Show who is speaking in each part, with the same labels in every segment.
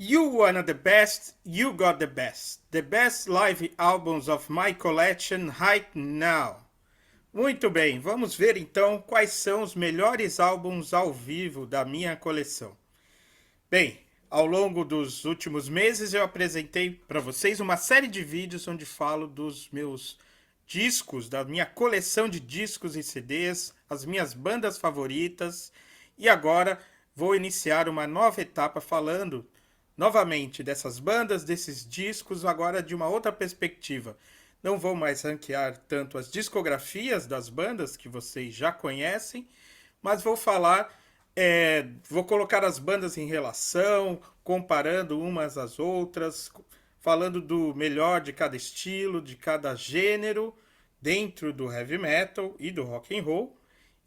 Speaker 1: You wanna the best, you got the best. The best live albums of my collection right now. Muito bem, vamos ver então quais são os melhores álbuns ao vivo da minha coleção. Bem, ao longo dos últimos meses eu apresentei para vocês uma série de vídeos onde falo dos meus discos, da minha coleção de discos e CDs, as minhas bandas favoritas, e agora vou iniciar uma nova etapa falando novamente dessas bandas, desses discos, agora de uma outra perspectiva. Não vou mais ranquear tanto as discografias das bandas que vocês já conhecem, mas vou falar, vou colocar as bandas em relação, comparando umas às outras, falando do melhor de cada estilo, de cada gênero, dentro do heavy metal e do rock and roll,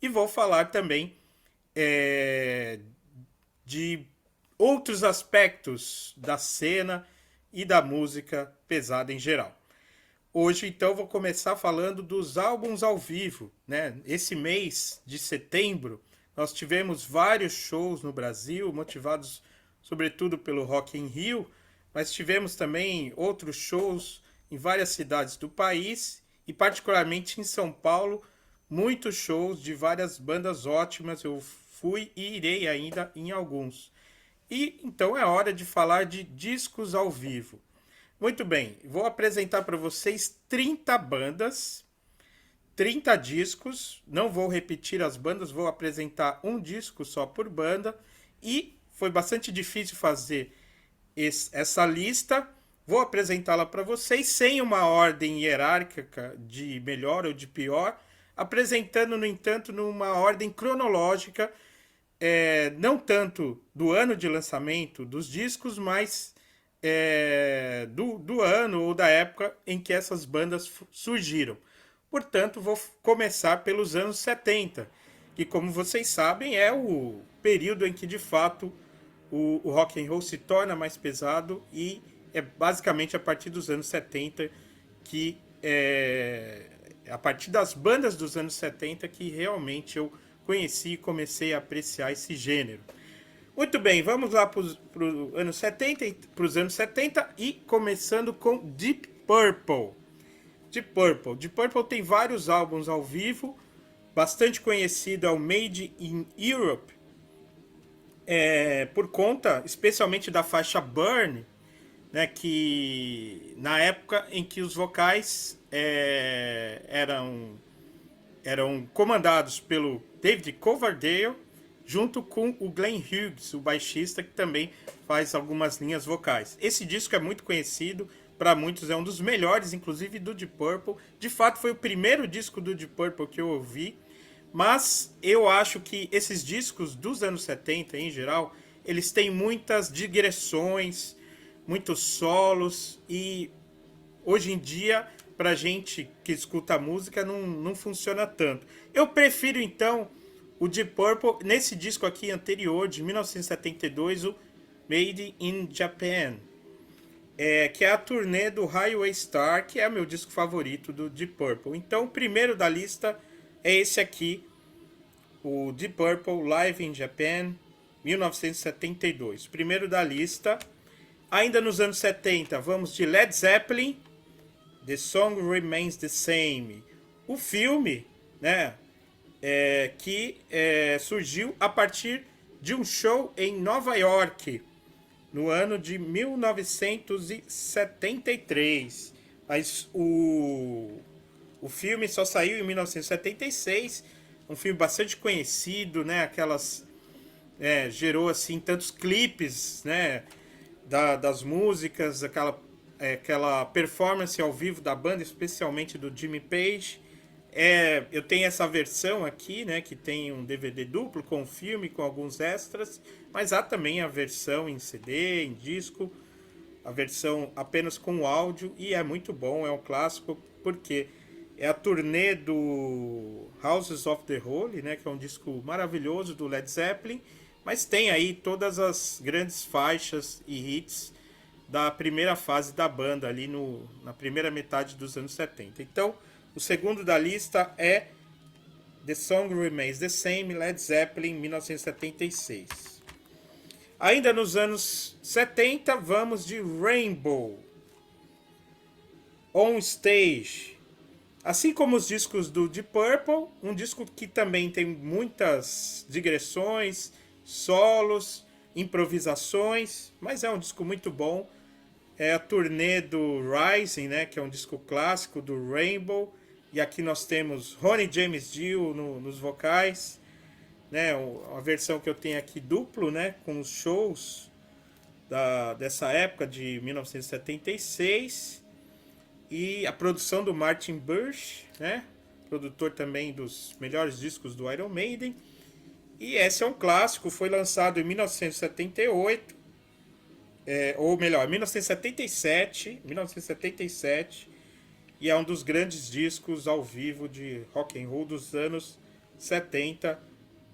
Speaker 1: e vou falar também de outros aspectos da cena e da música pesada em geral. Hoje, então, vou começar falando dos álbuns ao vivo, né? Esse mês de setembro, nós tivemos vários shows no Brasil, motivados sobretudo pelo Rock in Rio, mas tivemos também outros shows em várias cidades do país e particularmente em São Paulo, muitos shows de várias bandas ótimas. Eu fui e irei ainda em alguns. E então é hora de falar de discos ao vivo. Muito bem, vou apresentar para vocês 30 bandas, 30 discos. Não vou repetir as bandas, vou apresentar um disco só por banda. E foi bastante difícil fazer essa lista. Vou apresentá-la para vocês sem uma ordem hierárquica de melhor ou de pior, apresentando, no entanto, numa ordem cronológica, não tanto do ano de lançamento dos discos, mas do ano ou da época em que essas bandas surgiram. Portanto, vou começar pelos anos 70, que, como vocês sabem, é o período em que, de fato, o rock and roll se torna mais pesado, e é basicamente a partir dos anos 70 que a partir das bandas dos anos 70 que realmente eu conheci e comecei a apreciar esse gênero. Muito bem, vamos lá para os anos 70 e começando com Deep Purple. Deep Purple tem vários álbuns ao vivo, bastante conhecido é o Made in Europe, por conta especialmente da faixa Burn, né, que na época em que os vocais eram comandados pelo David Coverdale, junto com o Glenn Hughes, o baixista, que também faz algumas linhas vocais. Esse disco é muito conhecido, para muitos é um dos melhores, inclusive do Deep Purple. De fato, foi o primeiro disco do Deep Purple que eu ouvi, mas eu acho que esses discos dos anos 70, em geral, eles têm muitas digressões, muitos solos, e hoje em dia, pra gente que escuta a música, não funciona tanto. Eu prefiro, então, o Deep Purple, nesse disco aqui anterior, de 1972, o Made in Japan, que é a turnê do Highway Star, que é o meu disco favorito do Deep Purple. Então, o primeiro da lista é esse aqui, o Deep Purple Live in Japan, 1972. O primeiro da lista. Ainda nos anos 70, vamos de Led Zeppelin, The Song Remains the Same. O filme, né, que surgiu a partir de um show em Nova York, no ano de 1973. Mas o filme só saiu em 1976, um filme bastante conhecido, né, gerou assim tantos clipes, né, das músicas, aquela performance ao vivo da banda, especialmente do Jimmy Page. Eu tenho essa versão aqui, né, que tem um DVD duplo com o filme, com alguns extras, mas há também a versão em CD, em disco, a versão apenas com áudio, e é muito bom, é um clássico, porque é a turnê do Houses of the Holy, né, que é um disco maravilhoso do Led Zeppelin, mas tem aí todas as grandes faixas e hits da primeira fase da banda, ali na primeira metade dos anos 70. Então, o segundo da lista é The Song Remains the Same, Led Zeppelin, 1976. Ainda nos anos 70, vamos de Rainbow, On Stage. Assim como os discos do Deep Purple, um disco que também tem muitas digressões, solos, improvisações, mas é um disco muito bom. É a turnê do Rising, né, que é um disco clássico do Rainbow. E aqui nós temos Ronnie James Dio nos vocais, né, a versão que eu tenho aqui duplo, né, com os shows dessa época de 1976. E a produção do Martin Birch, né? Produtor também dos melhores discos do Iron Maiden. E esse é um clássico, foi lançado em 1978, ou melhor, 1977, e é um dos grandes discos ao vivo de rock and roll dos anos 70.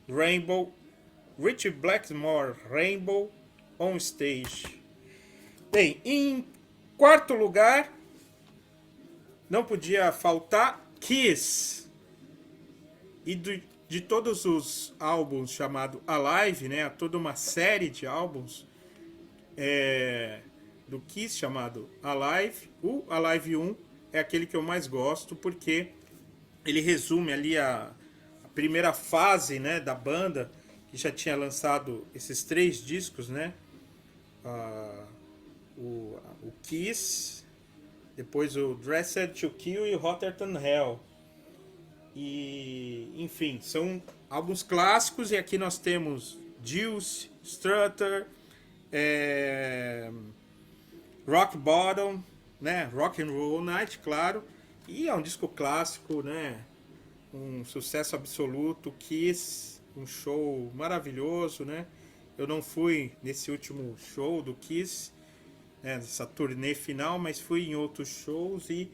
Speaker 1: Rainbow, Ritchie Blackmore, Rainbow On Stage. Bem, em quarto lugar, não podia faltar Kiss. E de todos os álbuns chamado Alive, né, toda uma série de álbuns do Kiss chamado Alive, o Alive 1 é aquele que eu mais gosto, porque ele resume ali a primeira fase, né, da banda, que já tinha lançado esses 3 discos, né, o Kiss, depois o Dressed to Kill e o Hotter Than Hell. E, enfim, são álbuns clássicos. E aqui nós temos Juice, Strutter, Rock Bottom, né? Rock and Roll Night, claro. E é um disco clássico, né? Um sucesso absoluto. Kiss, um show maravilhoso, né? Eu não fui nesse último show do Kiss, né, essa turnê final, mas fui em outros shows e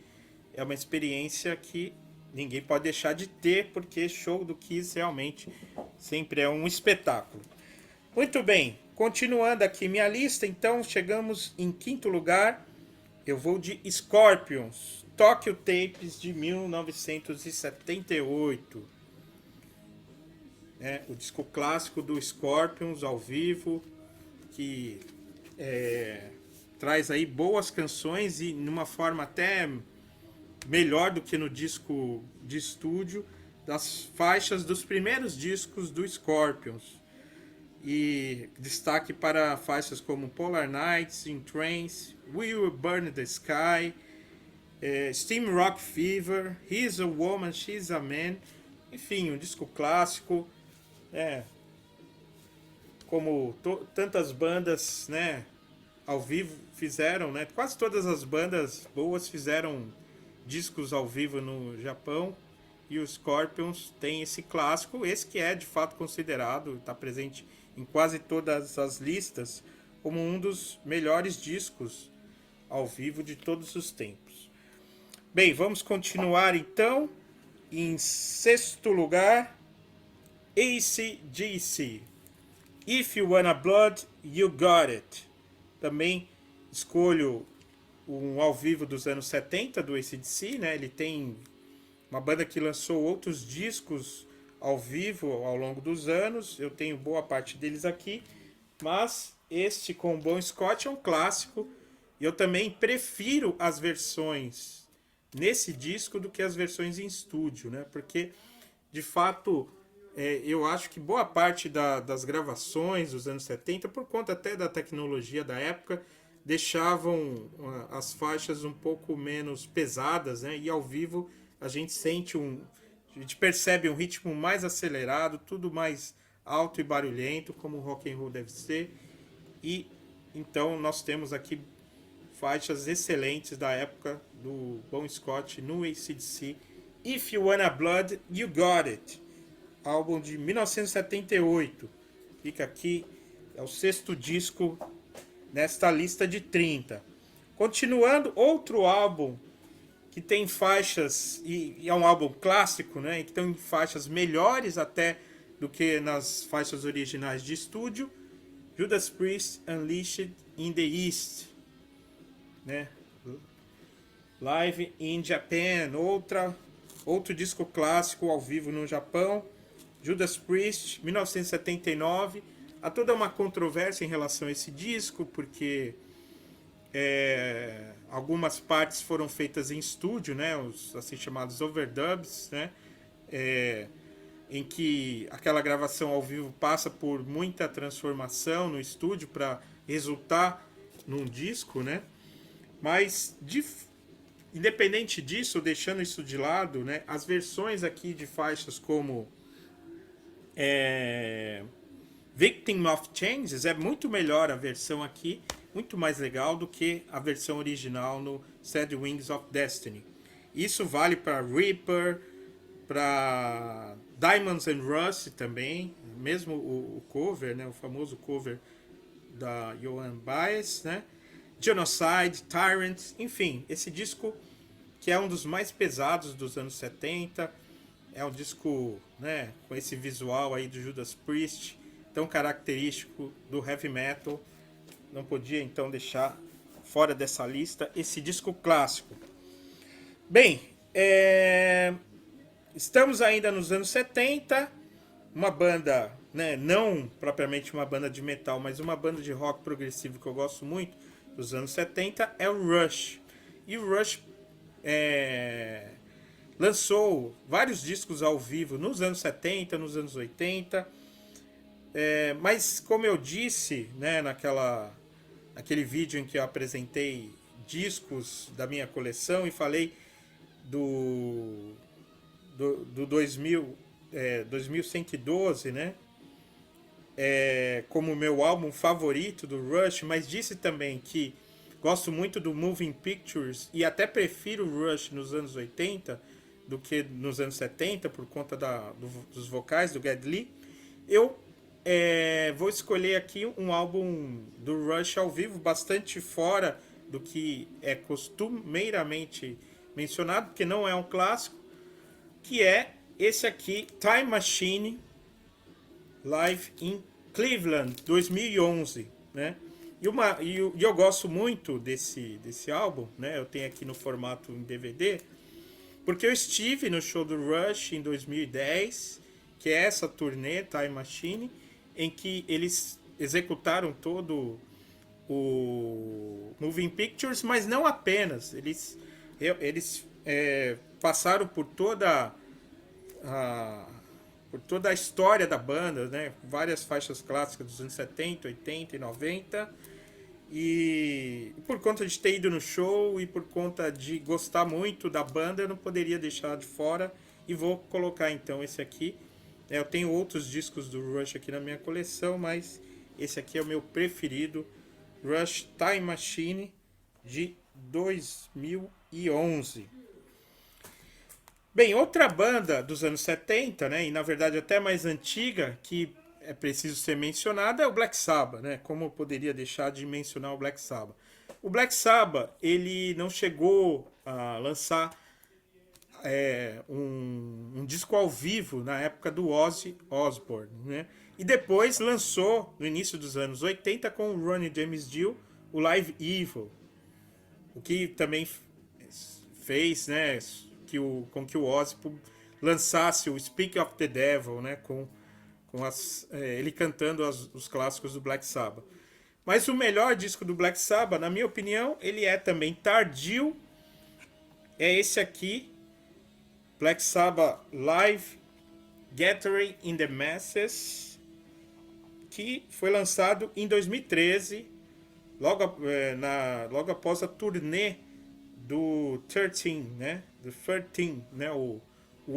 Speaker 1: é uma experiência que ninguém pode deixar de ter, porque show do Kiss realmente sempre é um espetáculo. Muito bem, continuando aqui minha lista, então chegamos em quinto lugar, eu vou de Scorpions, Tokyo Tapes de 1978. O disco clássico do Scorpions ao vivo, que traz aí boas canções e numa forma até melhor do que no disco de estúdio, das faixas dos primeiros discos do Scorpions. E destaque para faixas como Polar Nights, In Trains, We Will Burn the Sky, Steam Rock Fever, He's a Woman, She's a Man. Enfim, um disco clássico, como tantas bandas, né, ao vivo fizeram, né? Quase todas as bandas boas fizeram discos ao vivo no Japão. E os Scorpions tem esse clássico, esse que é de fato considerado, está presente em quase todas as listas, como um dos melhores discos ao vivo de todos os tempos. Bem, vamos continuar então. Em sexto lugar, AC/DC. If You Wanna Blood, You Got It. Também escolho um ao vivo dos anos 70 do AC/DC, né? Ele tem uma banda que lançou outros discos ao vivo ao longo dos anos. Eu tenho boa parte deles aqui, mas este com Bon Scott é um clássico. E eu também prefiro as versões nesse disco do que as versões em estúdio, né? Porque, de fato, eu acho que boa parte das gravações dos anos 70, por conta até da tecnologia da época, deixavam as faixas um pouco menos pesadas, né? E ao vivo a gente a gente percebe um ritmo mais acelerado, tudo mais alto e barulhento, como o rock and roll deve ser. E então nós temos aqui faixas excelentes da época do Bon Scott no AC/DC. If You Wanna Blood, You Got It, álbum de 1978. Fica aqui, é o sexto disco nesta lista de 30. Continuando, outro álbum que tem faixas, e é um álbum clássico, né, e que tem faixas melhores até do que nas faixas originais de estúdio, Judas Priest, Unleashed in the East, né? Live in Japan, outro disco clássico ao vivo no Japão. Judas Priest, 1979, Há toda uma controvérsia em relação a esse disco, porque algumas partes foram feitas em estúdio, né, os assim chamados overdubs, né, em que aquela gravação ao vivo passa por muita transformação no estúdio para resultar num disco, né? Mas independente disso, deixando isso de lado, né, as versões aqui de faixas como Victim of Changes é muito melhor a versão aqui, muito mais legal do que a versão original no Sad Wings of Destiny. Isso vale para Reaper, para Diamonds and Rust também, mesmo o cover, né, o famoso cover da Joan Baez, né? Genocide, Tyrant, enfim, esse disco que é um dos mais pesados dos anos 70, é um disco, né, com esse visual aí do Judas Priest, tão característico do heavy metal, não podia então deixar fora dessa lista esse disco clássico. Bem, estamos ainda nos anos 70, uma banda, né, não propriamente uma banda de metal, mas uma banda de rock progressivo que eu gosto muito dos anos 70 é o Rush. E o Rush lançou vários discos ao vivo nos anos 70, nos anos 80, mas como eu disse, né, naquele vídeo em que eu apresentei discos da minha coleção e falei do 2112, né, como meu álbum favorito do Rush, mas disse também que gosto muito do Moving Pictures e até prefiro o Rush nos anos 80 do que nos anos 70 por conta dos vocais do Geddy Lee. Eu vou escolher aqui um álbum do Rush ao vivo bastante fora do que é costumeiramente mencionado, porque não é um clássico, que é esse aqui, Time Machine Live in Cleveland, 2011, né? E eu gosto muito desse álbum, né? Eu tenho aqui no formato em DVD, porque eu estive no show do Rush em 2010, que é essa turnê Time Machine, em que eles executaram todo o Moving Pictures, mas não apenas. Eles passaram por toda a história da banda, né? Várias faixas clássicas dos anos 70, 80 e 90. E por conta de ter ido no show e por conta de gostar muito da banda, eu não poderia deixar de fora. E vou colocar então esse aqui. Eu tenho outros discos do Rush aqui na minha coleção, mas esse aqui é o meu preferido. Rush Time Machine de 2011. Bem, outra banda dos anos 70, né, e na verdade até mais antiga, que é preciso ser mencionada, é o Black Sabbath, né? Como eu poderia deixar de mencionar o Black Sabbath? O Black Sabbath, ele não chegou a lançar um disco ao vivo na época do Ozzy Osbourne, né? E depois lançou, no início dos anos 80, com o Ronnie James Dio, o Live Evil, o que também fez, né, com que o Ozzy lançasse o Speak of the Devil, né, com ele cantando os clássicos do Black Sabbath. Mas o melhor disco do Black Sabbath, na minha opinião, ele é também tardio, é esse aqui, Black Sabbath Live Gathering in the Masses, que foi lançado em 2013, logo após a turnê do 13, né? Do 13, né? O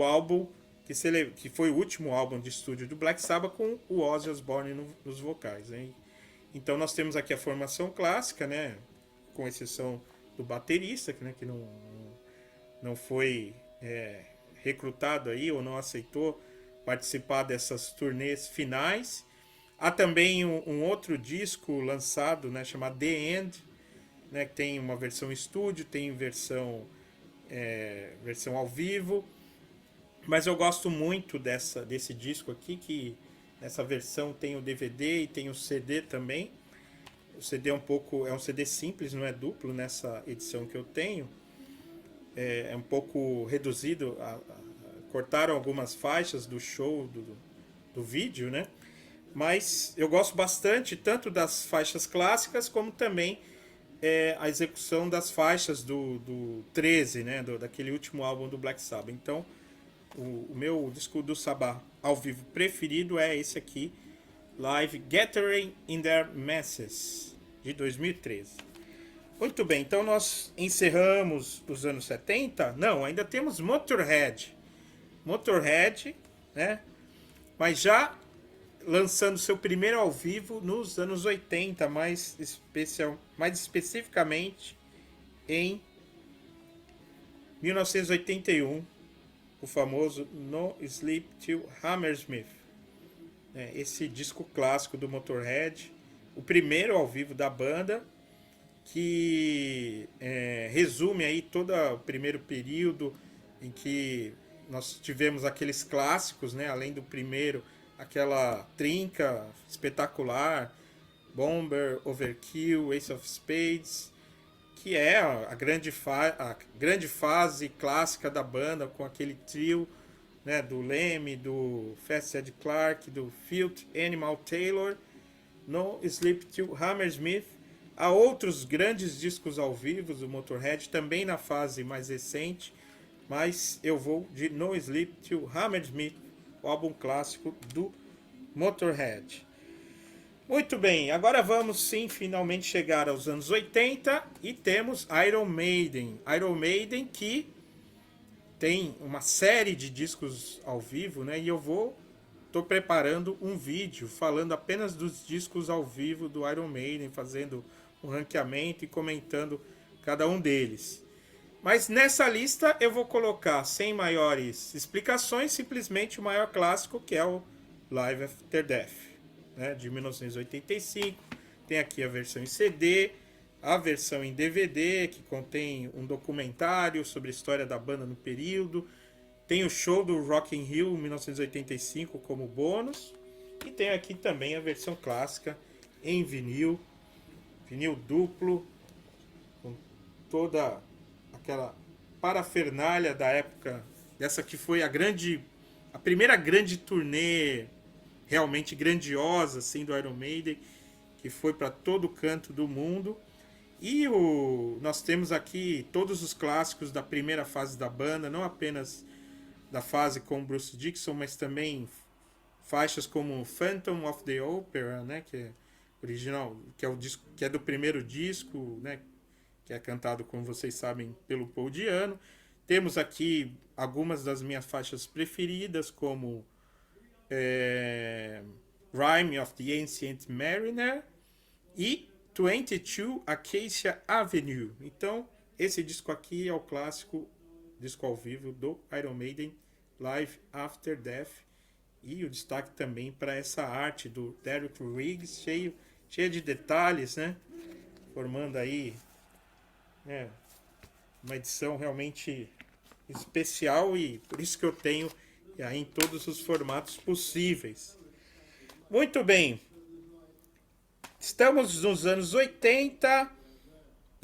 Speaker 1: álbum que foi o último álbum de estúdio do Black Sabbath com o Ozzy Osbourne nos vocais, hein? Então nós temos aqui a formação clássica, né? Com exceção do baterista, né? Que não foi recrutado aí ou não aceitou participar dessas turnês finais. Há também um outro disco lançado, né? Chamado The End, né, que tem uma versão estúdio, tem versão ao vivo, mas eu gosto muito desse disco aqui, que nessa versão tem o DVD e tem o CD também. O CD é um CD simples, não é duplo nessa edição que eu tenho, é um pouco reduzido, cortaram algumas faixas do show do vídeo, né? mas eu gosto bastante tanto das faixas clássicas como também a execução das faixas do 13, né, daquele último álbum do Black Sabbath. Então, o meu disco do Sabbath ao vivo preferido é esse aqui, Live Gathering in Their Masses, de 2013. Muito bem, então nós encerramos os anos 70? Não, ainda temos Motorhead. Motorhead, né? Mas já lançando seu primeiro ao vivo nos anos 80, mais especificamente em 1981, o famoso No Sleep Till Hammersmith. Esse disco clássico do Motorhead, o primeiro ao vivo da banda, que resume aí todo o primeiro período em que nós tivemos aqueles clássicos, né? Além do primeiro, aquela trinca espetacular, Bomber, Overkill, Ace of Spades, que é a grande fase clássica da banda, com aquele trio, né, do Lemmy, do Fats Ed Clarke, do Filth Animal Taylor, No Sleep Till Hammersmith. Há outros grandes discos ao vivo do Motorhead, também na fase mais recente, mas eu vou de No Sleep Till Hammersmith, o álbum clássico do Motorhead. Muito bem, agora vamos sim finalmente chegar aos anos 80 e temos Iron Maiden. Iron Maiden que tem uma série de discos ao vivo, né? E eu tô preparando um vídeo falando apenas dos discos ao vivo do Iron Maiden, fazendo um ranqueamento e comentando cada um deles. Mas nessa lista eu vou colocar, sem maiores explicações, simplesmente o maior clássico, que é o Live After Death, né, de 1985. Tem aqui a versão em CD, a versão em DVD, que contém um documentário sobre a história da banda no período. Tem o show do Rock in Rio 1985 como bônus. E tem aqui também a versão clássica em vinil duplo, com toda aquela parafernália da época, dessa que foi a primeira grande turnê realmente grandiosa assim, do Iron Maiden, que foi para todo canto do mundo. E nós temos aqui todos os clássicos da primeira fase da banda, não apenas da fase com Bruce Dickinson, mas também faixas como Phantom of the Opera, né, que é original, que é o disco, que é do primeiro disco, né, que é cantado, como vocês sabem, pelo Paul Di'Anno. Temos aqui algumas das minhas faixas preferidas, como Rime of the Ancient Mariner e 22 Acacia Avenue. Então, esse disco aqui é o clássico disco ao vivo do Iron Maiden, Live After Death. E o destaque também para essa arte do Derek Riggs, cheia de detalhes, né? Formando aí uma edição realmente especial, e por isso que eu tenho aí em todos os formatos possíveis. Muito bem. Estamos nos anos 80,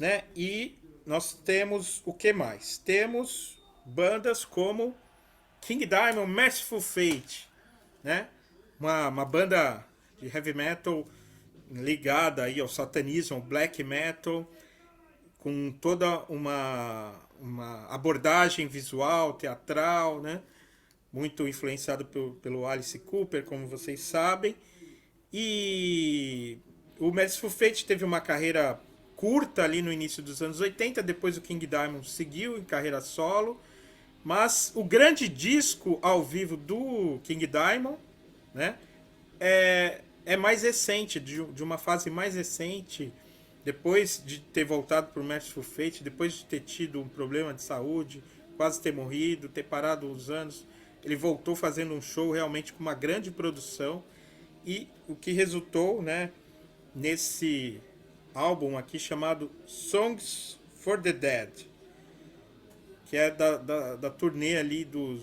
Speaker 1: né? E nós temos o que mais? Temos bandas como King Diamond, Merciful Fate, né? Uma banda de heavy metal ligada aí ao satanismo, ao black metal, com toda uma abordagem visual, teatral, né? Muito influenciado pelo Alice Cooper, como vocês sabem. E o Merciful Fate teve uma carreira curta ali no início dos anos 80, depois o King Diamond seguiu em carreira solo, mas o grande disco ao vivo do King Diamond, né, é mais recente, de uma fase mais recente, depois de ter voltado para o Merciful Fate, depois de ter tido um problema de saúde, quase ter morrido, ter parado uns anos, ele voltou fazendo um show realmente com uma grande produção, e o que resultou, né, nesse álbum aqui chamado Songs for the Dead, que é da turnê ali do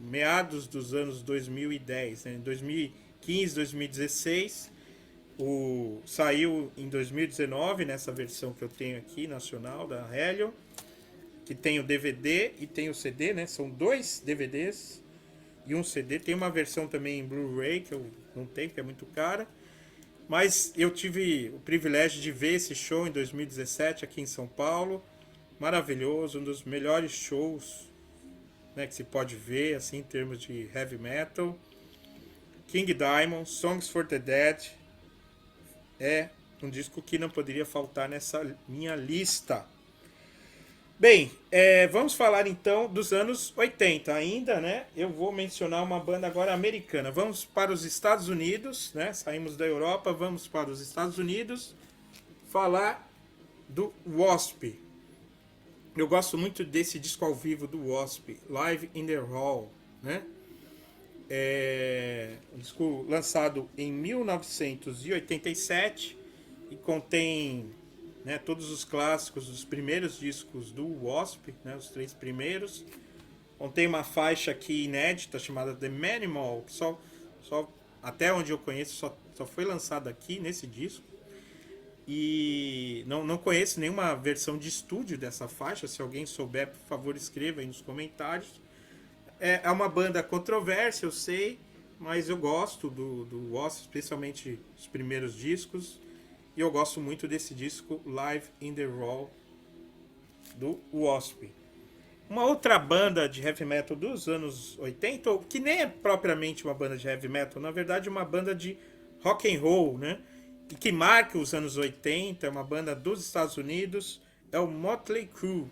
Speaker 1: meados dos anos 2010, né? Em 2015, 2016, saiu em 2019, nessa versão que eu tenho aqui, nacional, da Hellion, que tem o DVD e tem o CD, né? São 2 DVDs, e um CD. Tem uma versão também em Blu-ray, que eu não tenho, que é muito cara. Mas eu tive o privilégio de ver esse show em 2017 aqui em São Paulo. Maravilhoso, um dos melhores shows, né, que se pode ver assim, em termos de heavy metal. King Diamond, Songs for the Dead, é um disco que não poderia faltar nessa minha lista. Bem, vamos falar então dos anos 80 ainda, né? Eu vou mencionar uma banda agora americana. Vamos para os Estados Unidos, né? Saímos da Europa, vamos para os Estados Unidos falar do Wasp. Eu gosto muito desse disco ao vivo do Wasp, Live in the Hall, né? É um disco lançado em 1987 e contém, né, todos os clássicos dos primeiros discos do Wasp, né, os 3 primeiros. Contém uma faixa aqui inédita chamada The Manimal, que só até onde eu conheço só foi lançada aqui nesse disco. E não conheço nenhuma versão de estúdio dessa faixa. Se alguém souber, por favor, escreva aí nos comentários. É uma banda controversa, eu sei, mas eu gosto do Wasp, especialmente os primeiros discos. E eu gosto muito desse disco Live in the Hall do Wasp. Uma outra banda de heavy metal dos anos 80, que nem é propriamente uma banda de heavy metal, na verdade é uma banda de rock and roll, né? E que marca os anos 80, é uma banda dos Estados Unidos, é o Motley Crue.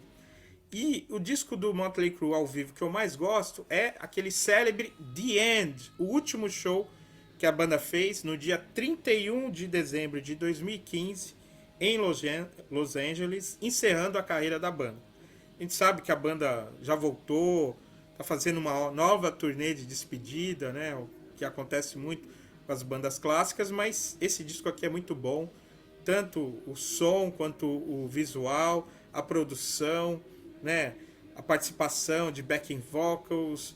Speaker 1: E o disco do Motley Crue ao vivo que eu mais gosto é aquele célebre The End, o último show que a banda fez no dia 31 de dezembro de 2015 em Los Angeles, encerrando a carreira da banda. A gente sabe que a banda já voltou, está fazendo uma nova turnê de despedida, né? O que acontece muito com as bandas clássicas, mas esse disco aqui é muito bom, tanto o som quanto o visual, a produção, né? A participação de backing vocals,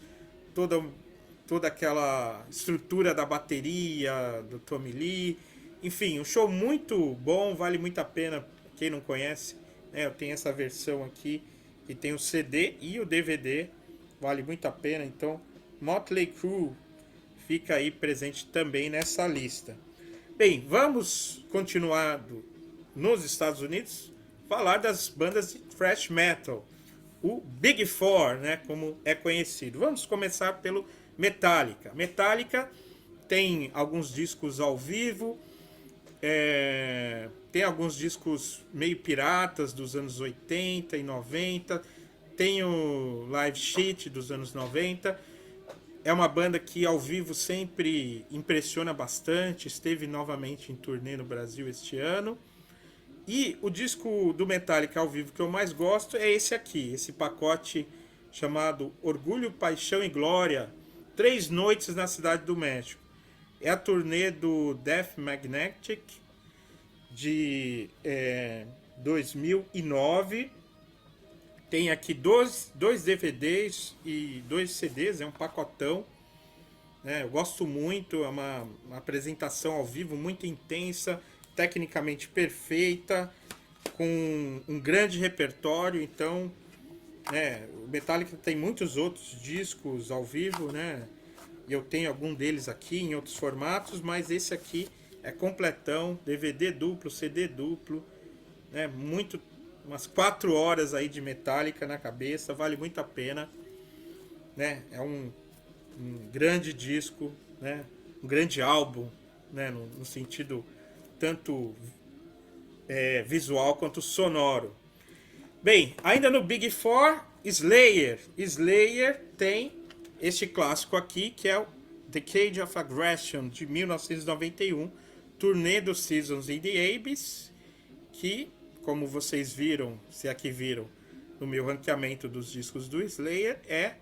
Speaker 1: toda aquela estrutura da bateria do Tommy Lee, enfim, um show muito bom, vale muito a pena. Quem não conhece, né? Eu tenho essa versão aqui que tem o CD e o DVD, vale muito a pena. Então, Motley Crue fica aí presente também nessa lista. Bem, vamos continuar nos Estados Unidos, falar das bandas de thrash metal, o Big Four, né, como é conhecido. Vamos começar pelo Metallica. Metallica tem alguns discos ao vivo, tem alguns discos meio piratas dos anos 80 e 90, tem o Live Sheet dos anos 90. É uma banda que ao vivo sempre impressiona bastante, esteve novamente em turnê no Brasil este ano. E o disco do Metallica ao vivo que eu mais gosto é esse aqui, esse pacote chamado Orgulho, Paixão e Glória, 3 noites na Cidade do México. É a turnê do Death Magnetic de 2009. Tem aqui dois DVDs e 2 CDs, é um pacotão. Eu gosto muito, é uma apresentação ao vivo muito intensa, tecnicamente perfeita, com um grande repertório. Então, o Metallica tem muitos outros discos ao vivo, né? E eu tenho algum deles aqui em outros formatos, mas esse aqui é completão, DVD duplo, CD duplo, né? Umas 4 horas aí de Metallica na cabeça, vale muito a pena, né? É um grande disco, né? Um grande álbum, né? No sentido tanto visual quanto sonoro. Bem, ainda no Big Four, Slayer. Slayer tem este clássico aqui, que é o The Cage of Aggression, de 1991, turnê dos Seasons in the Abyss, que, como vocês viram, se aqui viram, no meu ranqueamento dos discos do Slayer, é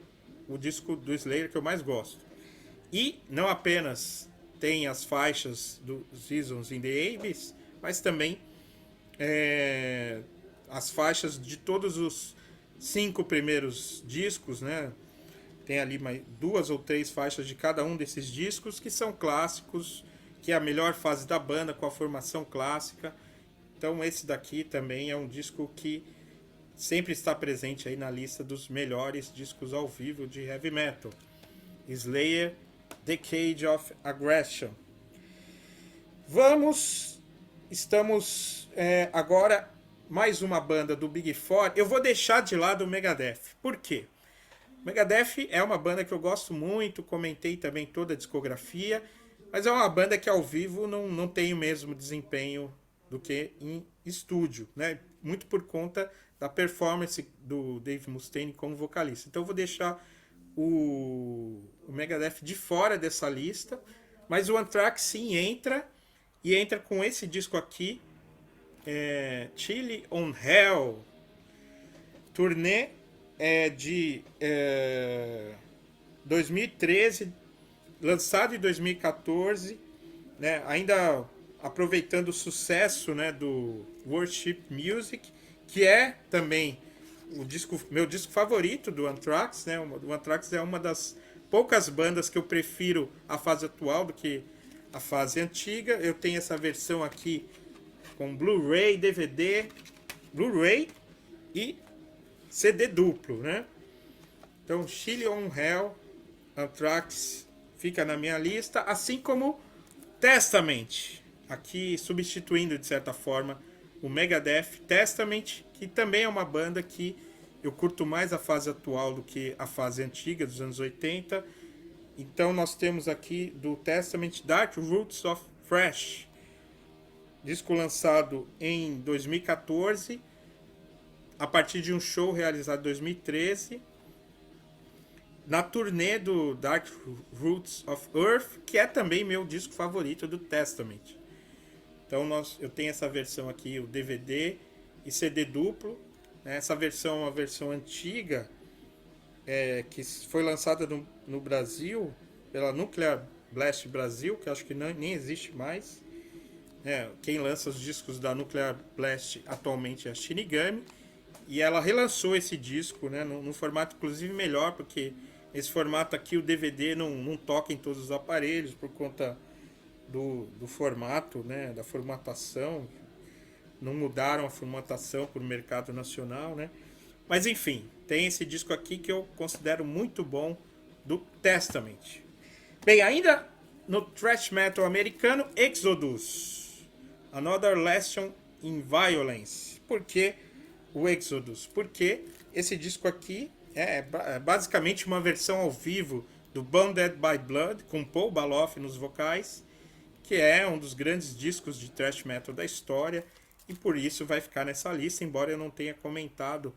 Speaker 1: o disco do Slayer que eu mais gosto. E não apenas tem as faixas do Seasons in the Abyss, mas também as faixas de todos os 5 primeiros discos, né? Tem ali 2 ou 3 faixas de cada um desses discos que são clássicos, que é a melhor fase da banda com a formação clássica. Então esse daqui também é um disco que sempre está presente aí na lista dos melhores discos ao vivo de heavy metal. Slayer, Decade of Aggression. Estamos agora mais uma banda do Big Four. Eu vou deixar de lado o Megadeth. Por quê? O Megadeth é uma banda que eu gosto muito, comentei também toda a discografia, mas é uma banda que ao vivo não tem o mesmo desempenho do que em estúdio, né? Muito por conta da performance do Dave Mustaine como vocalista. Então eu vou deixar o Megadeth de fora dessa lista, mas o Anthrax sim entra, e entra com esse disco aqui, Chili on Hell, turnê de 2013, lançado em 2014, né, ainda aproveitando o sucesso, né, do Worship Music, que é também meu disco favorito do Anthrax, né? O Anthrax é uma das poucas bandas que eu prefiro a fase atual do que a fase antiga. Eu tenho essa versão aqui com Blu-ray, DVD, Blu-ray e CD duplo, né? Então, Chili on Hell, Anthrax fica na minha lista, assim como Testament, aqui substituindo de certa forma o Megadeth. Testament, que também é uma banda que eu curto mais a fase atual do que a fase antiga dos anos 80. Então nós temos aqui do Testament Dark Roots of Fresh, disco lançado em 2014, a partir de um show realizado em 2013, na turnê do Dark Roots of Earth, que é também meu disco favorito do Testament. Então eu tenho essa versão aqui, o DVD e CD duplo. Essa versão é uma versão antiga, que foi lançada no Brasil pela Nuclear Blast Brasil, que acho que nem existe mais. Quem lança os discos da Nuclear Blast atualmente é a Shinigami. E ela relançou esse disco, né, num formato inclusive melhor, porque esse formato aqui, o DVD, não toca em todos os aparelhos por conta do formato, né, da formatação. Não mudaram a formatação para o mercado nacional, né? Mas enfim, tem esse disco aqui que eu considero muito bom, do Testament. Bem, ainda no thrash metal americano, Exodus, Another Lesson in Violence. Por que o Exodus? Porque esse disco aqui é basicamente uma versão ao vivo do Bounded by Blood, com Paul Baloff nos vocais, que é um dos grandes discos de thrash metal da história, e por isso vai ficar nessa lista, embora eu não tenha comentado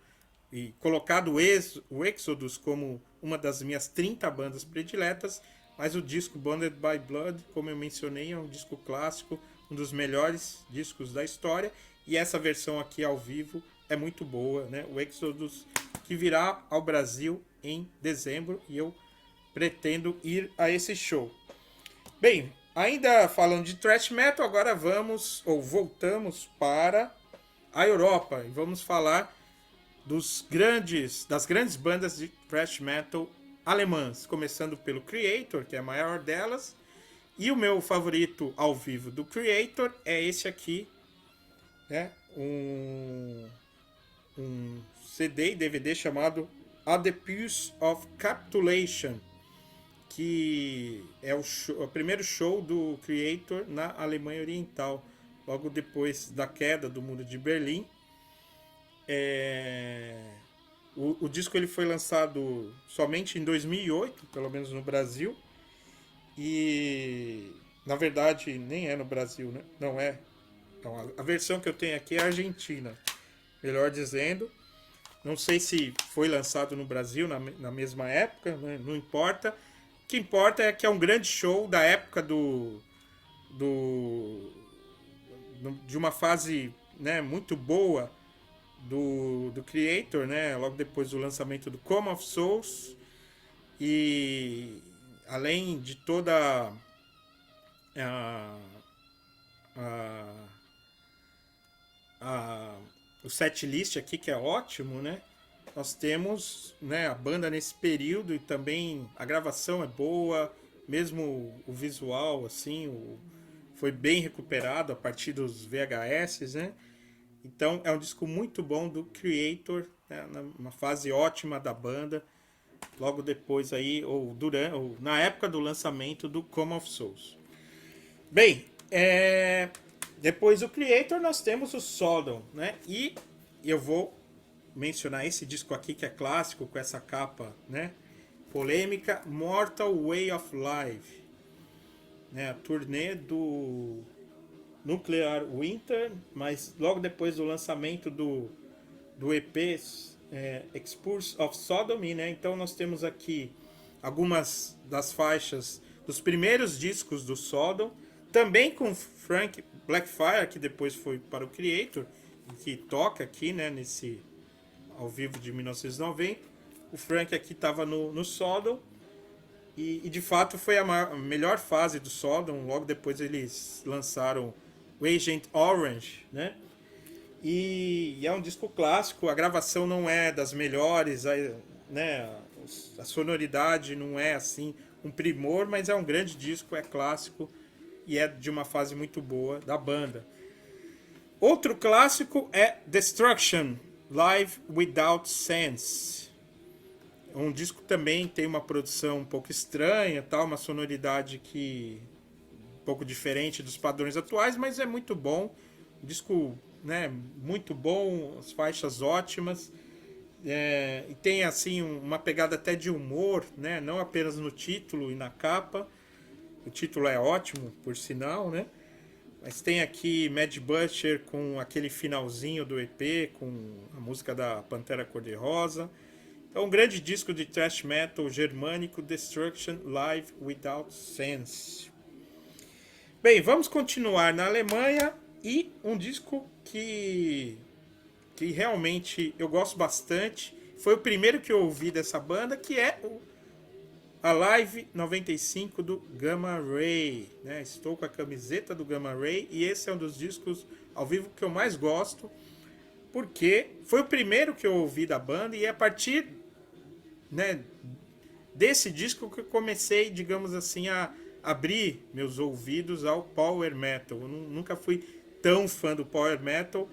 Speaker 1: e colocado o Exodus como uma das minhas 30 bandas prediletas, mas o disco Bounded by Blood, como eu mencionei, é um disco clássico, um dos melhores discos da história, e essa versão aqui ao vivo é muito boa, né? O Exodus, que virá ao Brasil em dezembro, e eu pretendo ir a esse show. Bem, ainda falando de thrash metal, agora voltamos para a Europa e vamos falar das grandes bandas de thrash metal alemãs, começando pelo Kreator, que é a maior delas, e o meu favorito ao vivo do Kreator é esse aqui, né? Um CD e DVD chamado A The Pulse of Capitulation, que é o primeiro show do Kreator na Alemanha Oriental, logo depois da queda do Muro de Berlim. O disco ele foi lançado somente em 2008, pelo menos no Brasil, e na verdade nem é no Brasil, né? Não é. Então, a versão que eu tenho aqui é a Argentina, melhor dizendo. Não sei se foi lançado no Brasil na mesma época, né? Não importa. O que importa é que é um grande show da época de uma fase, né, muito boa do Kreator, né, logo depois do lançamento do Come of Souls, e além de toda o setlist aqui, que é ótimo, né? Nós temos, né, a banda nesse período, e também a gravação é boa, mesmo o visual, assim, foi bem recuperado a partir dos VHS, né? Então é um disco muito bom do Kreator, né, uma fase ótima da banda. logo depois aí, ou durante, ou na época do lançamento do Come of Souls. Bem, depois do Creator nós temos o Sodom, né? E eu vou mencionar esse disco aqui que é clássico, com essa capa, né, polêmica, Mortal Way of Life, né, a turnê do Nuclear Winter, mas logo depois do lançamento do EP Expulse of Sodomy, né? Então nós temos aqui algumas das faixas dos primeiros discos do Sodom, também com Frank Blackfire, que depois foi para o Creator, que toca aqui, né, nesse ao vivo de 1990. O Frank aqui estava no Sodom, e de fato foi a melhor fase do Sodom. Logo depois eles lançaram o Agent Orange, né? E é um disco clássico, a gravação não é das melhores, né? A sonoridade não é assim um primor, mas é um grande disco, é clássico e é de uma fase muito boa da banda. Outro clássico é Destruction, Live Without Sense. Um disco também tem uma produção um pouco estranha, tal, uma sonoridade que um pouco diferente dos padrões atuais, mas é muito bom. Um disco, né, muito bom, as faixas ótimas. E tem assim uma pegada até de humor, né, não apenas no título e na capa. O título é ótimo, por sinal, né? Mas tem aqui Mad Butcher com aquele finalzinho do EP, com a música da Pantera Cor-de-Rosa. É um grande disco de thrash metal germânico, Destruction Live Without Sense. Bem, vamos continuar na Alemanha, e um disco que realmente eu gosto bastante. Foi o primeiro que eu ouvi dessa banda, que é o Alive 95 do Gamma Ray, né? Estou com a camiseta do Gamma Ray e esse é um dos discos ao vivo que eu mais gosto, porque foi o primeiro que eu ouvi da banda, e é a partir, né, desse disco que eu comecei, digamos assim, a abrir meus ouvidos ao Power Metal. Eu nunca fui tão fã do Power Metal,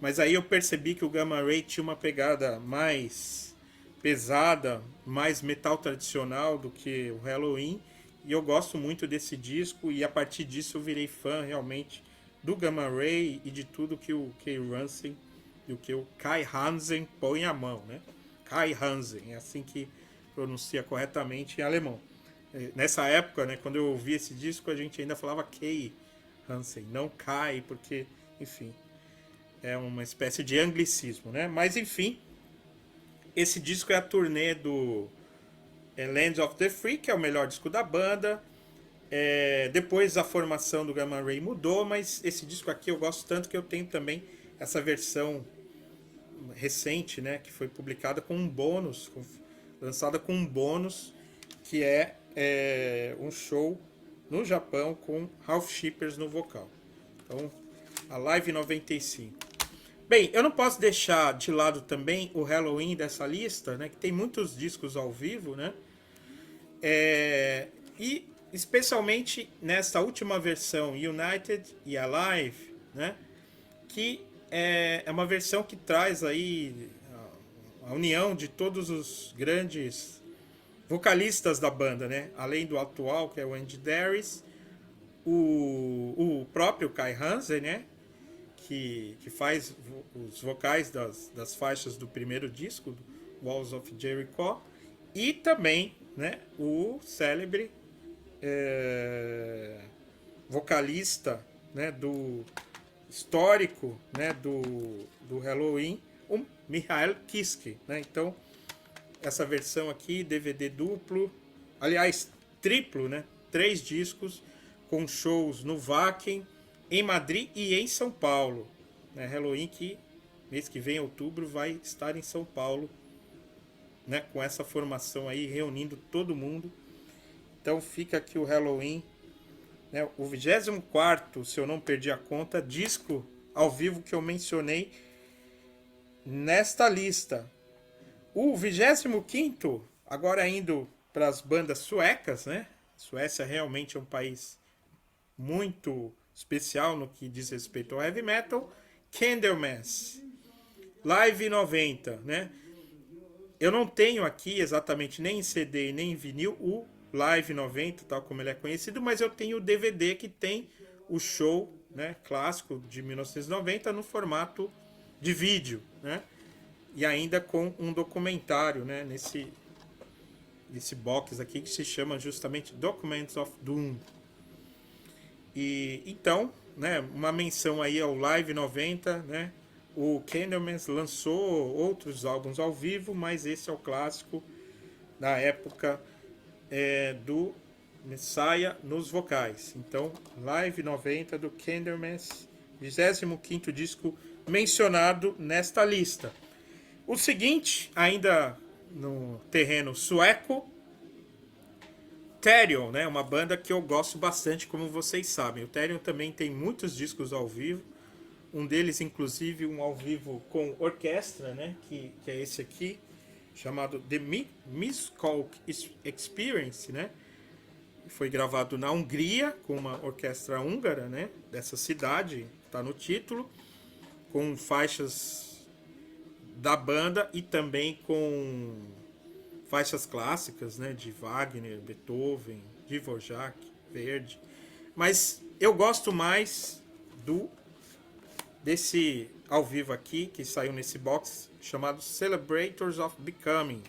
Speaker 1: mas aí eu percebi que o Gamma Ray tinha uma pegada mais pesada, mais metal tradicional do que o Halloween, e eu gosto muito desse disco, e a partir disso eu virei fã realmente do Gamma Ray e de tudo que o Kai Hansen e o que o Kai Hansen põe a mão, né? Kai Hansen, é assim que pronuncia corretamente em alemão. Nessa época, né, quando eu ouvi esse disco, a gente ainda falava Kai Hansen, não Kai, porque, enfim, é uma espécie de anglicismo, né? Mas enfim, esse disco é a turnê do Land of the Free, que é o melhor disco da banda. Depois a formação do Gamma Ray mudou, mas esse disco aqui eu gosto tanto que eu tenho também essa versão recente, né, que foi publicada com um bônus, lançada com um bônus, que é um show no Japão com Ralph Shippers no vocal. Então, a Live 95. Bem, eu não posso deixar de lado também o Halloween dessa lista, né, que tem muitos discos ao vivo, né, e especialmente nessa última versão, United e Alive, né, que é uma versão que traz aí a união de todos os grandes vocalistas da banda, né, além do atual, que é o Andy Darius, o próprio Kai Hansen, né, que faz os vocais das faixas do primeiro disco, do Walls of Jericho, e também, né, o célebre vocalista, né, do histórico, né, do Halloween, o Michael Kiske, né? Então, essa versão aqui, DVD duplo, aliás, triplo, né? 3 discos com shows no Wacken, em Madrid e em São Paulo, né? Halloween que mês que vem, em outubro, vai estar em São Paulo, né? Com essa formação aí, reunindo todo mundo. Então fica aqui o Halloween, né? O 24º, se eu não perdi a conta, disco ao vivo que eu mencionei nesta lista. O 25º, agora indo para as bandas suecas, né? Suécia realmente é um país muito especial no que diz respeito ao heavy metal. Candlemass, Live 90, né? Eu não tenho aqui exatamente nem em CD nem em vinil o Live 90, tal como ele é conhecido, mas eu tenho o DVD que tem o show, né, clássico de 1990 no formato de vídeo, né? E ainda com um documentário, né, nesse box aqui que se chama justamente Documents of Doom. E então, né, uma menção aí ao Live 90, né? O Candlemass lançou outros álbuns ao vivo, mas esse é o clássico da época do Messiah nos vocais. Então, Live 90 do Candlemass, 25º disco mencionado nesta lista. O seguinte, ainda no terreno sueco, Therion, né, uma banda que eu gosto bastante, como vocês sabem. O Therion também tem muitos discos ao vivo. Um deles, inclusive, um ao vivo com orquestra, né? Que é esse aqui, chamado The Miskolc Experience, né? Foi gravado na Hungria, com uma orquestra húngara, né? Dessa cidade, está no título, com faixas da banda e também com faixas clássicas, né? De Wagner, Beethoven, Dvorak, Verdi. Mas eu gosto mais desse ao vivo aqui, que saiu nesse box, chamado Celebrators of Becoming,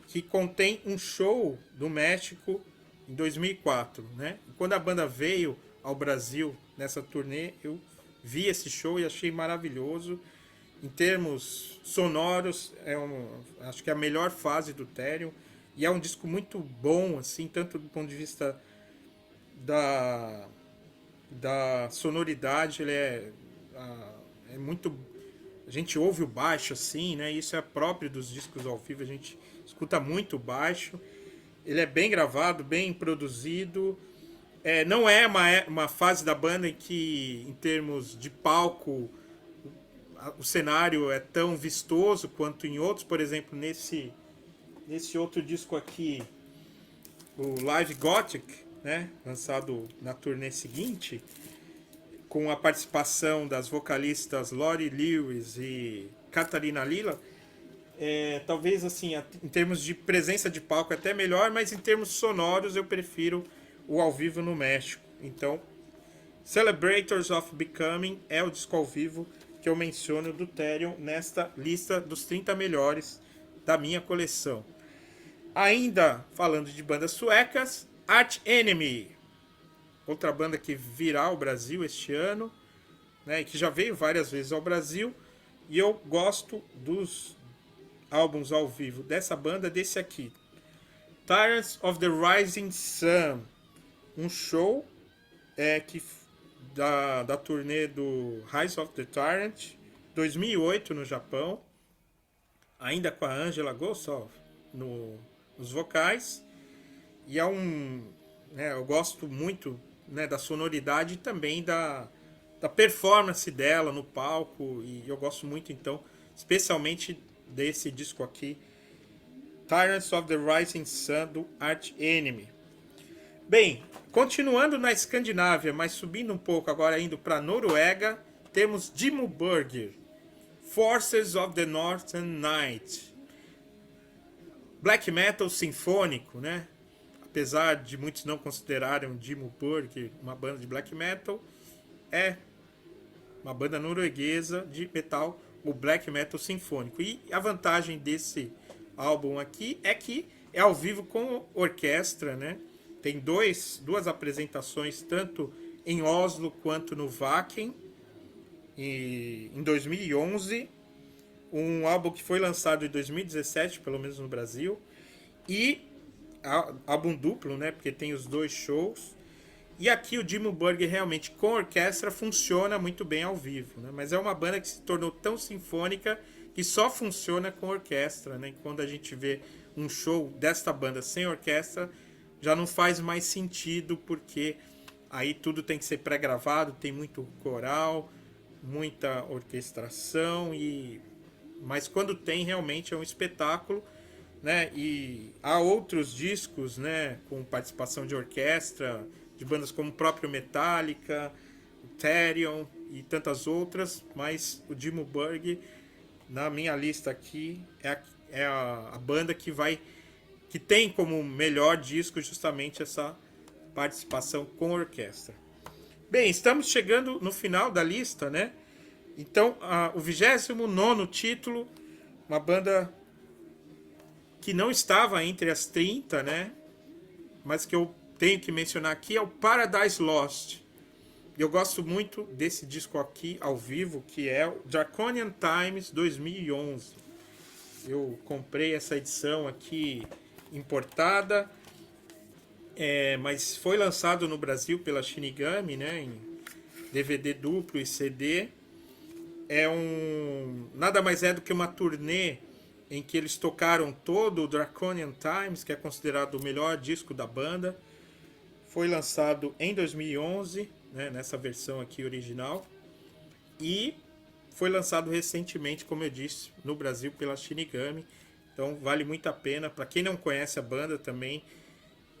Speaker 1: que contém um show do México em 2004, né? Quando a banda veio ao Brasil nessa turnê, eu vi esse show e achei maravilhoso. Em termos sonoros, acho que é a melhor fase do Therion, e é um disco muito bom, assim, tanto do ponto de vista da sonoridade, ele é muito. A gente ouve o baixo assim, né? Isso é próprio dos discos ao vivo, a gente escuta muito o baixo. Ele é bem gravado, bem produzido. Não é uma fase da banda em que, em termos de palco, o cenário é tão vistoso quanto em outros. Por exemplo, nesse outro disco aqui, o Live Gothic, né? Lançado na turnê seguinte, com a participação das vocalistas Lori Lewis e Catarina Lila, talvez assim, em termos de presença de palco é até melhor, mas em termos sonoros eu prefiro o ao vivo no México. Então, Celebrators of Becoming é o disco ao vivo que eu menciono do Therion nesta lista dos 30 melhores da minha coleção. Ainda falando de bandas suecas, Arch Enemy, outra banda que virá ao Brasil este ano, né, que já veio várias vezes ao Brasil, e eu gosto dos álbuns ao vivo dessa banda, desse aqui, Tyrants of the Rising Sun, um show da turnê do Rise of the Tyrant, 2008 no Japão, ainda com a Angela Gossow nos vocais, e eu gosto muito, né, da sonoridade e também da performance dela no palco, e eu gosto muito, então, especialmente desse disco aqui, Tyrants of the Rising Sun, do Arch Enemy. Bem, continuando na Escandinávia, mas subindo um pouco agora, indo para a Noruega, temos Dimmu Borgir, Forces of the Northern Night, black metal sinfônico, né? Apesar de muitos não considerarem o Dimmu Borgir uma banda de black metal, é uma banda norueguesa de metal, o black metal sinfônico. E a vantagem desse álbum aqui é que é ao vivo com orquestra, né? Tem duas apresentações, tanto em Oslo quanto no Wacken, em 2011. Um álbum que foi lançado em 2017, pelo menos no Brasil. E álbum duplo, né? Porque tem os dois shows. E aqui o Dimmu Borgir realmente com orquestra funciona muito bem ao vivo, né? Mas é uma banda que se tornou tão sinfônica que só funciona com orquestra, né? E quando a gente vê um show desta banda sem orquestra, já não faz mais sentido, porque aí tudo tem que ser pré-gravado, tem muito coral, muita orquestração, mas quando tem, realmente é um espetáculo, né? E há outros discos, né, com participação de orquestra, de bandas como o próprio Metallica, o Therion e tantas outras, mas o Dimmu Borgir, na minha lista aqui, é a banda que tem como melhor disco justamente essa participação com orquestra. Bem, estamos chegando no final da lista, né? Então, o 29º título, uma banda que não estava entre as 30, né? Mas que eu tenho que mencionar aqui, é o Paradise Lost. Eu gosto muito desse disco aqui, ao vivo, que é o Draconian Times 2011. Eu comprei essa edição aqui importada, mas foi lançado no Brasil pela Shinigami, né, em DVD duplo e CD. Nada mais é do que uma turnê em que eles tocaram todo o Draconian Times, que é considerado o melhor disco da banda. Foi lançado em 2011, né, nessa versão aqui original, e foi lançado recentemente, como eu disse, no Brasil pela Shinigami. Então vale muito a pena. Para quem não conhece a banda também,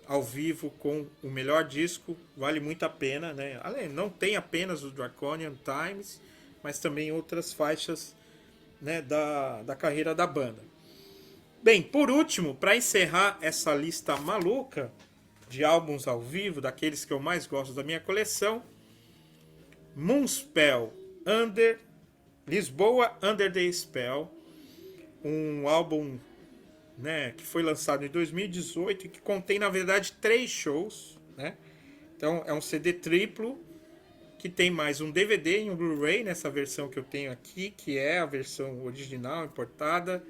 Speaker 1: ao vivo com o melhor disco, vale muito a pena, né? Não tem apenas o Draconian Times, mas também outras faixas, né, da carreira da banda. Bem, por último, para encerrar essa lista maluca de álbuns ao vivo, daqueles que eu mais gosto da minha coleção, Moonspell, Lisboa Under the Spell, um álbum, né, que foi lançado em 2018 e que contém, na verdade, 3 shows, né? Então é um CD triplo que tem mais um DVD e um Blu-ray nessa versão que eu tenho aqui, que é a versão original importada,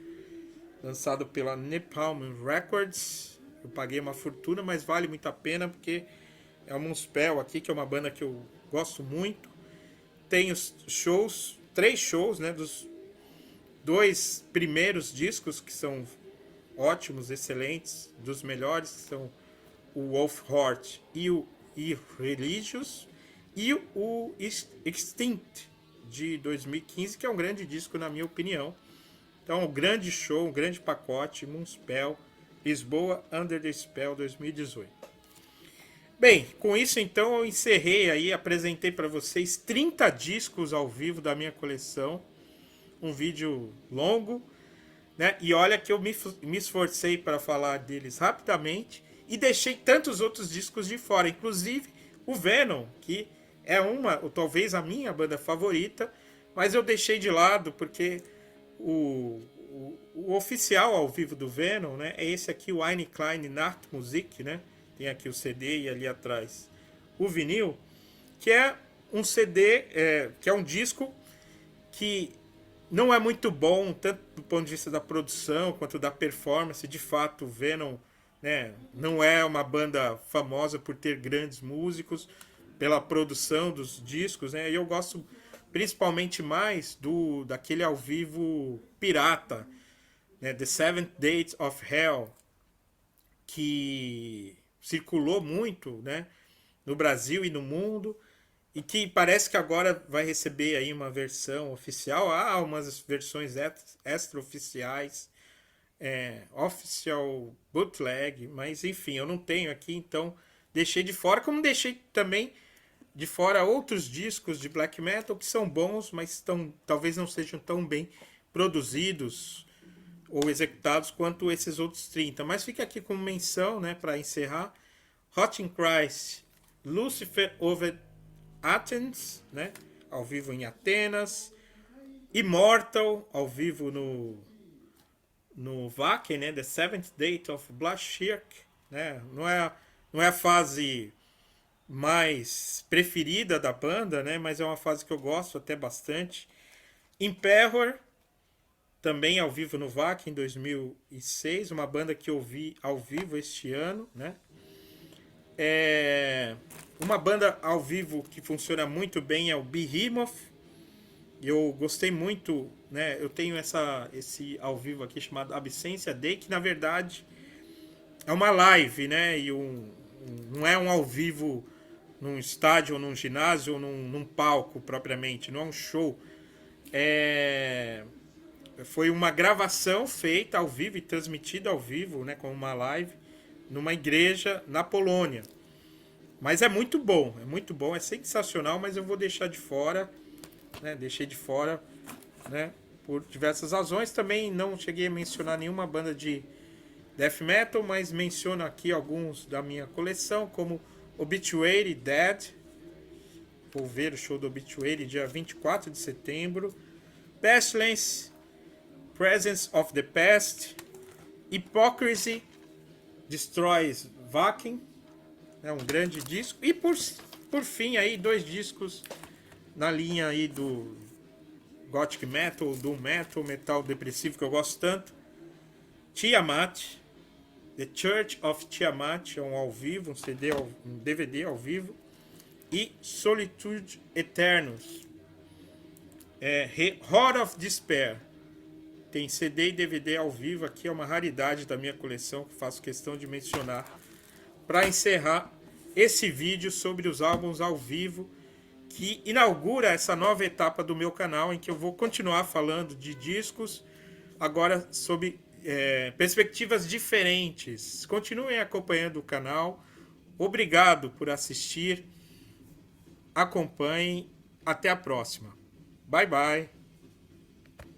Speaker 1: lançado pela Napalm Records. Eu paguei uma fortuna, mas vale muito a pena porque é o Moonspell aqui, que é uma banda que eu gosto muito. Tem os shows, 3 shows, né, dos 2 primeiros discos que são ótimos, excelentes, dos melhores, que são o Wolfheart e o Irreligious, e o Extinct de 2015, que é um grande disco na minha opinião. Então, um grande show, um grande pacote, Moonspell, Lisboa Under the Spell 2018. Bem, com isso então eu encerrei aí, apresentei para vocês 30 discos ao vivo da minha coleção, um vídeo longo, né? E olha que eu me esforcei para falar deles rapidamente e deixei tantos outros discos de fora, inclusive o Venom, que é ou talvez a minha banda favorita, mas eu deixei de lado porque o oficial ao vivo do Venom, né, é esse aqui, o Eine Kleine Nachtmusik, né? Tem aqui o CD e ali atrás o vinil, que é um CD, que é um disco que não é muito bom, tanto do ponto de vista da produção quanto da performance. De fato, o Venom, né, não é uma banda famosa por ter grandes músicos, pela produção dos discos, né? E eu gosto principalmente mais daquele ao vivo pirata, né, The Seventh Day of Hell, que circulou muito, né, no Brasil e no mundo, e que parece que agora vai receber aí uma versão oficial. Há umas versões extra-oficiais, official bootleg, mas enfim, eu não tenho aqui, então deixei de fora, como deixei também de fora outros discos de black metal que são bons, mas talvez não sejam tão bem produzidos ou executados quanto esses outros 30. Mas fica aqui como menção, né, para encerrar: Rotting Christ, Lucifer Over Athens, né, ao vivo em Atenas; Immortal, ao vivo no Wacken, né, The Seventh Day of Blashirk, né, não é a fase mais preferida da banda, né, mas é uma fase que eu gosto até bastante. Imperor, também ao vivo no Wacken em 2006, uma banda que eu vi ao vivo este ano, né. Uma banda ao vivo que funciona muito bem é o Behemoth. Eu gostei muito, né? Eu tenho esse ao vivo aqui chamado Absência Day, que na verdade é uma live, né? E não é um ao vivo num estádio ou num ginásio ou num palco propriamente, não é um show. Foi uma gravação feita ao vivo e transmitida ao vivo, né, como uma live, numa igreja na Polônia. Mas é muito bom, é sensacional, mas eu vou deixar de fora, né? Deixei de fora, né? por diversas razões. Também não cheguei a mencionar nenhuma banda de death metal, mas menciono aqui alguns da minha coleção, como Obituary Dead. Vou ver o show do Obituary dia 24 de setembro. Pestilence, Presence of the Past, Hypocrisy, Destroys Vacuum, é um grande disco. E por fim aí 2 discos na linha aí do Gothic Metal, Doom Metal, metal depressivo que eu gosto tanto. Tiamat, The Church of Tiamat, é um ao vivo, um DVD ao vivo. E Solitude Eternus, Horde of Despair. Tem CD e DVD ao vivo aqui, é uma raridade da minha coleção que faço questão de mencionar para encerrar esse vídeo sobre os álbuns ao vivo que inaugura essa nova etapa do meu canal, em que eu vou continuar falando de discos agora sob perspectivas diferentes. Continuem acompanhando o canal. Obrigado por assistir. Acompanhem. Até a próxima. Bye, bye.